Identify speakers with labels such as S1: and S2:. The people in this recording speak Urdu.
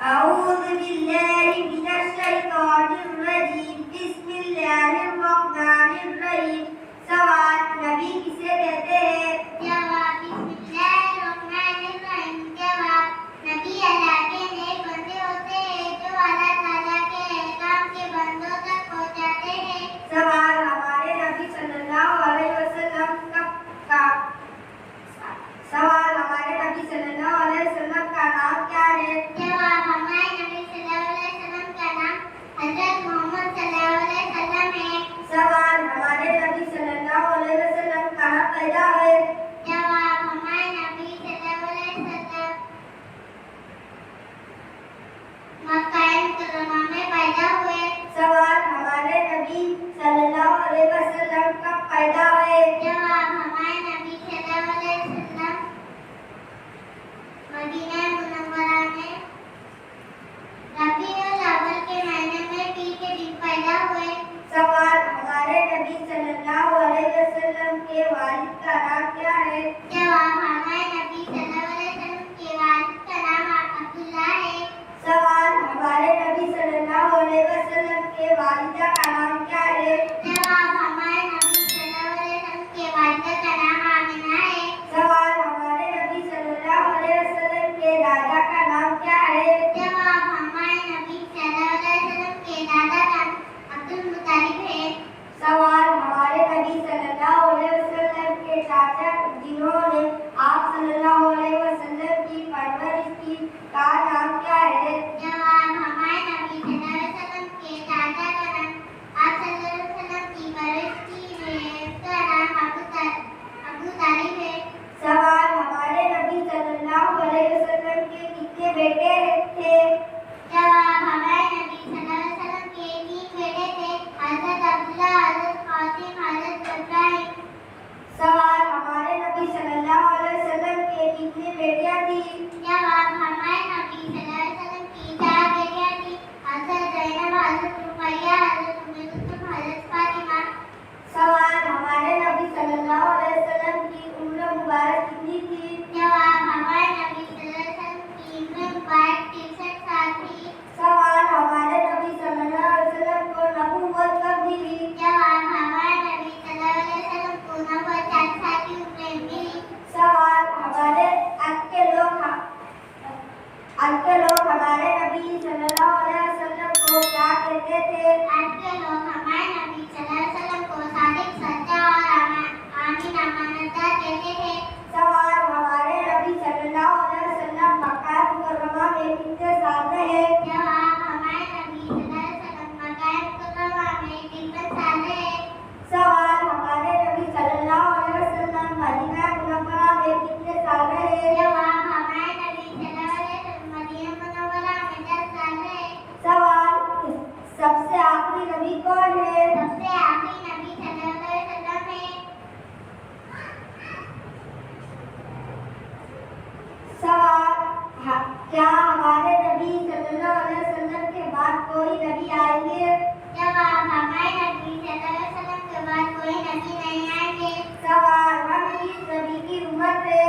S1: أعوذ بالله من الشيطان الرجيم بسم الله الرحمن الرحیم. سوال نبی کسے کہتے ہیں؟
S2: جواب بسم اللہ الرحمن الرحیم. جواب نبی اللہ کے نیک بندے ہوتے ہیں جو اللہ تعالیٰ کے احکام کے بندوں تک پہنچاتے ہیں.
S1: سوال ہمارے نبی صلی اللہ علیہ وسلم کا نام کیا ہے؟
S2: جواب ہمارے نبی صلی اللہ علیہ وسلم کا نام حضرت محمد صلی اللہ علیہ وسلم ہے.
S1: سوال ہمارے نبی صلی اللہ علیہ وسلم کہاں پیدا ہوئے؟
S2: جواب ہمارے نبی صلی اللہ علیہ وسلم مکہ مکرمہ میں پیدا ہوئے.
S1: سوال ہمارے نبی صلی اللہ علیہ وسلم کب پیدا ہوئے؟
S2: جواب ہمارے نبی صلی اللہ علیہ وسلم مدینہ منورہ میں ربیع الاول کے مہینے میں پیر کے دن پیدا ہوئے.
S1: سوال ہمارے نبی صلی اللہ علیہ وسلم کے والد کا نام کیا ہے؟
S2: جواب ہمارے نبی صلی اللہ علیہ وسلم کے والد کا نام عبداللہ ہے.
S1: سوال ہمارے نبی صلی اللہ علیہ وسلم کے والدہ کا نام کیا ہے؟
S2: جواب ہمارے نبی صلی اللہ علیہ وسلم کے والدہ کا نام آمنہ ہے.
S1: سوال ہمارے نبی صلی اللہ علیہ وسلم کے دادا کا نام کیا ہے؟
S2: جواب ہمارے نبی صلی اللہ علیہ وسلم کے دادا کا نام عبد المطلب ہے.
S1: سوال ہمارے نبی صلی اللہ علیہ وسلم کے چاچا جنہوں نے آپ صلی اللہ علیہ وسلم کی پرورش کی کا نام کیا ہے؟
S2: جواب ہمارے نبی صلی اللہ علیہ وسلم کے چاچا کا نام آپ صلی اللہ علیہ وسلم کی پرورش کی ہے اس کا نام ابو طالب ہے.
S1: سوال ہمارے نبی صلی اللہ علیہ وسلم کے کتنے بیٹے تھے؟
S2: جواب ہمارے نبی صلی اللہ علیہ وسلم کے 3 بیٹے تھے. حضرت عبداللہ، حضرت قاسم، حضرت ابراہیم.
S1: سوال ہمارے نبی صلی اللہ علیہ وسلم کے کتنی بیٹیاں تھیں؟
S2: جواب ہمارے نبی صلی اللہ علیہ وسلم کی 4 بیٹیاں تھیں. حضرت زینب، حضرت رقیہ، حضرت ام کلثوم، حضرت فاطمہ.
S1: سوال ہمارے نبی صلی اللہ علیہ وسلم کی عمر مبارک کتنی تھی؟
S2: جواب ہمارے نبی صلی اللہ علیہ وسلم کی عمر مبارک 63 سال تھی.
S1: سوال ہمارے نبی صلی اللہ علیہ وسلم کو نبوت کب ملی؟
S2: جواب ہمارے نبی صلی اللہ علیہ وسلم کو نبوت 4 سال کی عمر میں ملی.
S1: سوال ہمارے آج کے لوگ ہمارے نبی صلی اللہ علیہ وسلم کو کیا کہتے تھے؟
S2: آج کے لوگ ہمارے نبی صلی اللہ علیہ وسلم کو صادق، سچا اور امین امانتدار کہتے تھے.
S1: سوال ہمارے نبی صلی اللہ علیہ وسلم مکہ مکرمہ میں کتنے سال رہے؟
S2: جواب ہمارے نبی صلی اللہ علیہ وسلم مکہ مکرمہ میں 53 سال رہے.
S1: سوال ہمارے نبی صلی اللہ علیہ وسلم مدینہ منورہ میں کتنے سال رہے؟
S2: جواب ہمارے نبی صلی اللہ علیہ وسلم مدینہ منورہ میں 10 سال رہے.
S1: سوال سب سے آخری نبی کون ہے؟
S2: سب سے آخری نبی صلی اللہ علیہ وسلم ہے.
S1: سوال کیا ہمارے نبی صلی اللہ علیہ وسلم کے بعد کوئی نبی آئیں گے؟
S2: جواب ہمارے نبی صلی اللہ علیہ وسلم کے بعد کوئی نبی نہیں آئیں گے.
S1: سوال ہم کس نبی کی امت ہے؟